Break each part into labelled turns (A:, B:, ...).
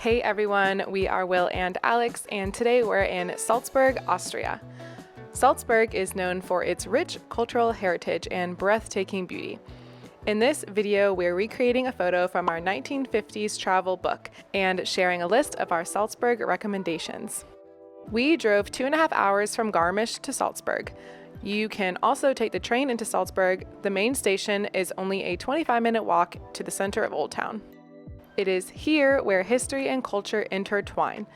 A: Hey everyone, we are Will and Alex, and today we're in Salzburg, Austria. Salzburg is known for its rich cultural heritage and breathtaking beauty. In this video, we're recreating a photo from our 1950s travel book and sharing a list of our Salzburg recommendations. We drove 2.5 hours from Garmisch to Salzburg. You can also take the train into Salzburg. The main station is only a 25-minute walk to the center of Old Town. It is here where history and culture intertwine.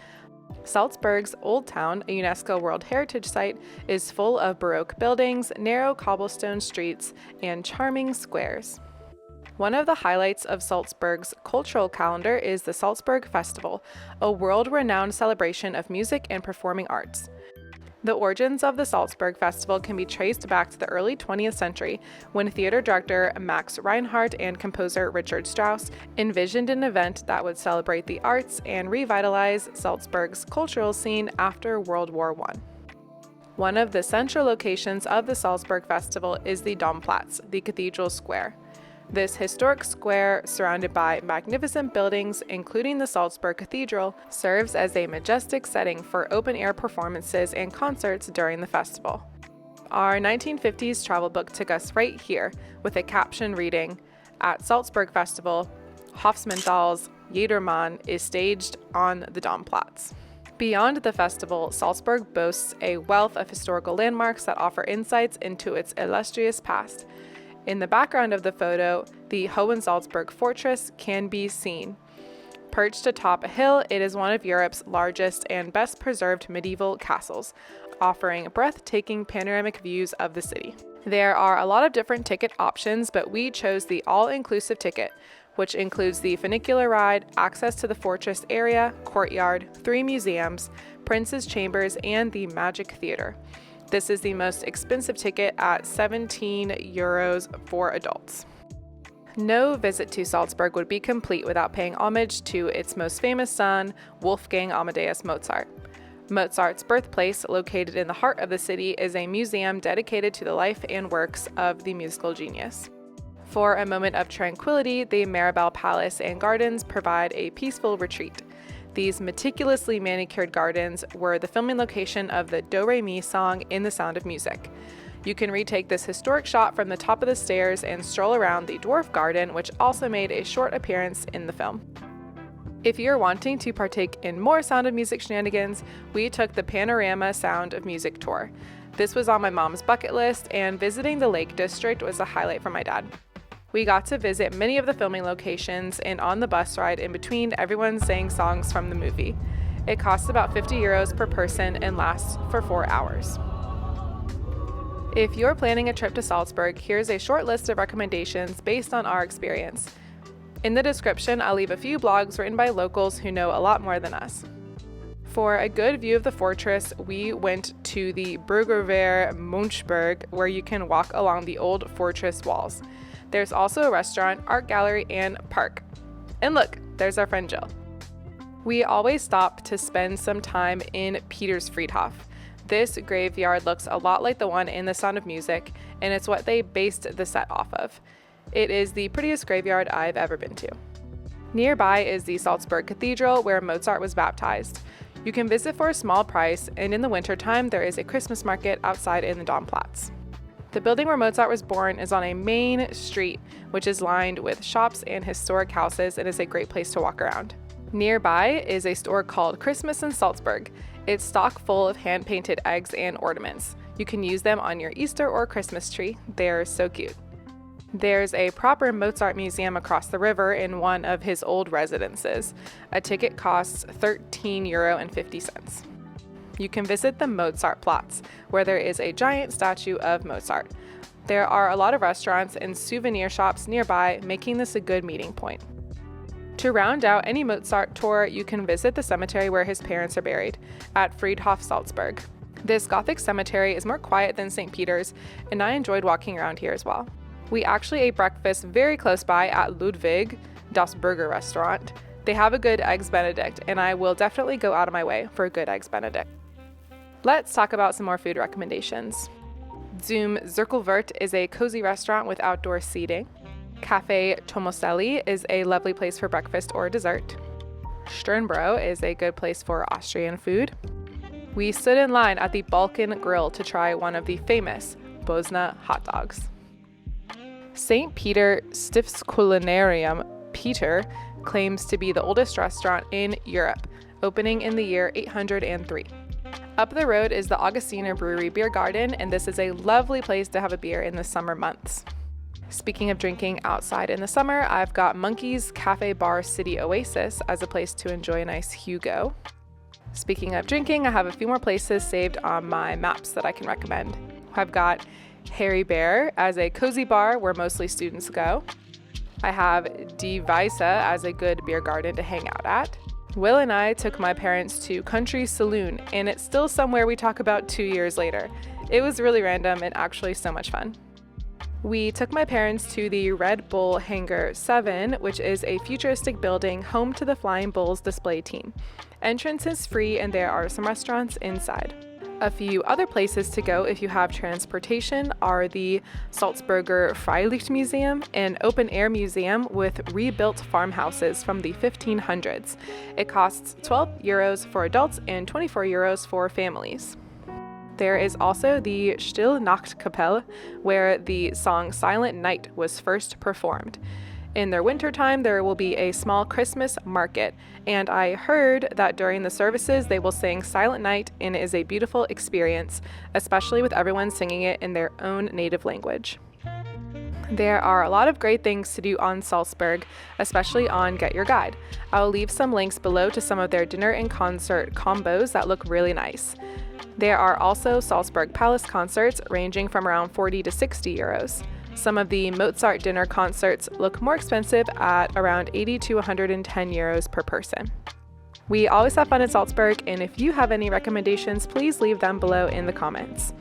A: Salzburg's Old Town, a UNESCO World Heritage Site, is full of Baroque buildings, narrow cobblestone streets, and charming squares. One of the highlights of Salzburg's cultural calendar is the Salzburg Festival, a world-renowned celebration of music and performing arts. The origins of the Salzburg Festival can be traced back to the early 20th century, when theater director Max Reinhardt and composer Richard Strauss envisioned an event that would celebrate the arts and revitalize Salzburg's cultural scene after World War I. One of the central locations of the Salzburg Festival is the Domplatz, the cathedral square. This historic square, surrounded by magnificent buildings, including the Salzburg Cathedral, serves as a majestic setting for open-air performances and concerts during the festival. Our 1950s travel book took us right here, with a caption reading, "At Salzburg Festival, Hofmannsthal's Jedermann is staged on the Domplatz." Beyond the festival, Salzburg boasts a wealth of historical landmarks that offer insights into its illustrious past. In the background of the photo, the Hohensalzburg Fortress can be seen. Perched atop a hill, it is one of Europe's largest and best preserved medieval castles, offering breathtaking panoramic views of the city. There are a lot of different ticket options, but we chose the all-inclusive ticket, which includes the funicular ride, access to the fortress area, courtyard, 3 museums, prince's chambers, and the Magic Theater. This is the most expensive ticket at €17 for adults. No visit to Salzburg would be complete without paying homage to its most famous son, Wolfgang Amadeus Mozart. Mozart's birthplace, located in the heart of the city, is a museum dedicated to the life and works of the musical genius. For a moment of tranquility, the Mirabell Palace and Gardens provide a peaceful retreat. These meticulously manicured gardens were the filming location of the Do-Re-Mi song in The Sound of Music. You can retake this historic shot from the top of the stairs and stroll around the Dwarf Garden, which also made a short appearance in the film. If you're wanting to partake in more Sound of Music shenanigans, we took the Panorama Sound of Music tour. This was on my mom's bucket list, and visiting the Lake District was a highlight for my dad. We got to visit many of the filming locations, and on the bus ride in between, everyone sang songs from the movie. It costs about €50 per person and lasts for 4 hours. If you're planning a trip to Salzburg, here's a short list of recommendations based on our experience. In the description, I'll leave a few blogs written by locals who know a lot more than us. For a good view of the fortress, we went to the Burgerwehr Münchberg, where you can walk along the old fortress walls. There's also a restaurant, art gallery, and park. And look, there's our friend Jill. We always stop to spend some time in Petersfriedhof. This graveyard looks a lot like the one in The Sound of Music, and it's what they based the set off of. It is the prettiest graveyard I've ever been to. Nearby is the Salzburg Cathedral, where Mozart was baptized. You can visit for a small price, and in the wintertime, there is a Christmas market outside in the Domplatz. The building where Mozart was born is on a main street, which is lined with shops and historic houses and is a great place to walk around. Nearby is a store called Christmas in Salzburg. It's stock full of hand-painted eggs and ornaments. You can use them on your Easter or Christmas tree. They're so cute. There's a proper Mozart museum across the river in one of his old residences. A ticket costs €13.50. You can visit the Mozartplatz, where there is a giant statue of Mozart. There are a lot of restaurants and souvenir shops nearby, making this a good meeting point. To round out any Mozart tour, you can visit the cemetery where his parents are buried, at Friedhof Salzburg. This Gothic cemetery is more quiet than St. Peter's, and I enjoyed walking around here as well. We actually ate breakfast very close by at Ludwig, das Burger restaurant. They have a good Eggs Benedict, and I will definitely go out of my way for a good Eggs Benedict. Let's talk about some more food recommendations. Zum Zirkelwirt is a cozy restaurant with outdoor seating. Cafe Tomaselli is a lovely place for breakfast or dessert. Sternbro is a good place for Austrian food. We stood in line at the Balkan Grill to try one of the famous Bosna hot dogs. St. Peter Stiftskulinarium Peter claims to be the oldest restaurant in Europe, opening in the year 803. Up the road is the Augustiner Brewery Beer Garden, and this is a lovely place to have a beer in the summer months. Speaking of drinking outside in the summer, I've got Monkey's Cafe Bar City Oasis as a place to enjoy a nice Hugo. Speaking of drinking, I have a few more places saved on my maps that I can recommend. I've got Harry Bear as a cozy bar where mostly students go. I have Die Weisse as a good beer garden to hang out at. Will and I took my parents to Country Saloon, and it's still somewhere we talk about 2 years later. It was really random and actually so much fun. We took my parents to the Red Bull Hangar 7, which is a futuristic building home to the Flying Bulls display team. Entrance is free and there are some restaurants inside. A few other places to go if you have transportation are the Salzburger Freilichtmuseum, an open-air museum with rebuilt farmhouses from the 1500s. It costs €12 for adults and €24 for families. There is also the Stille Nachtkapelle, where the song Silent Night was first performed. In their wintertime, there will be a small Christmas market, and I heard that during the services they will sing Silent Night, and it is a beautiful experience, especially with everyone singing it in their own native language. There are a lot of great things to do on Salzburg, especially on Get Your Guide. I'll leave some links below to some of their dinner and concert combos that look really nice. There are also Salzburg Palace concerts ranging from around 40 to 60 euros. Some of the Mozart dinner concerts look more expensive at around 80 to 110 euros per person. We always have fun in Salzburg, and if you have any recommendations, please leave them below in the comments.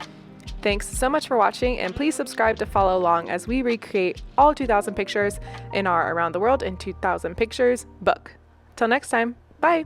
A: Thanks so much for watching, and please subscribe to follow along as we recreate all 2,000 pictures in our Around the World in 2,000 Pictures book. Till next time, bye!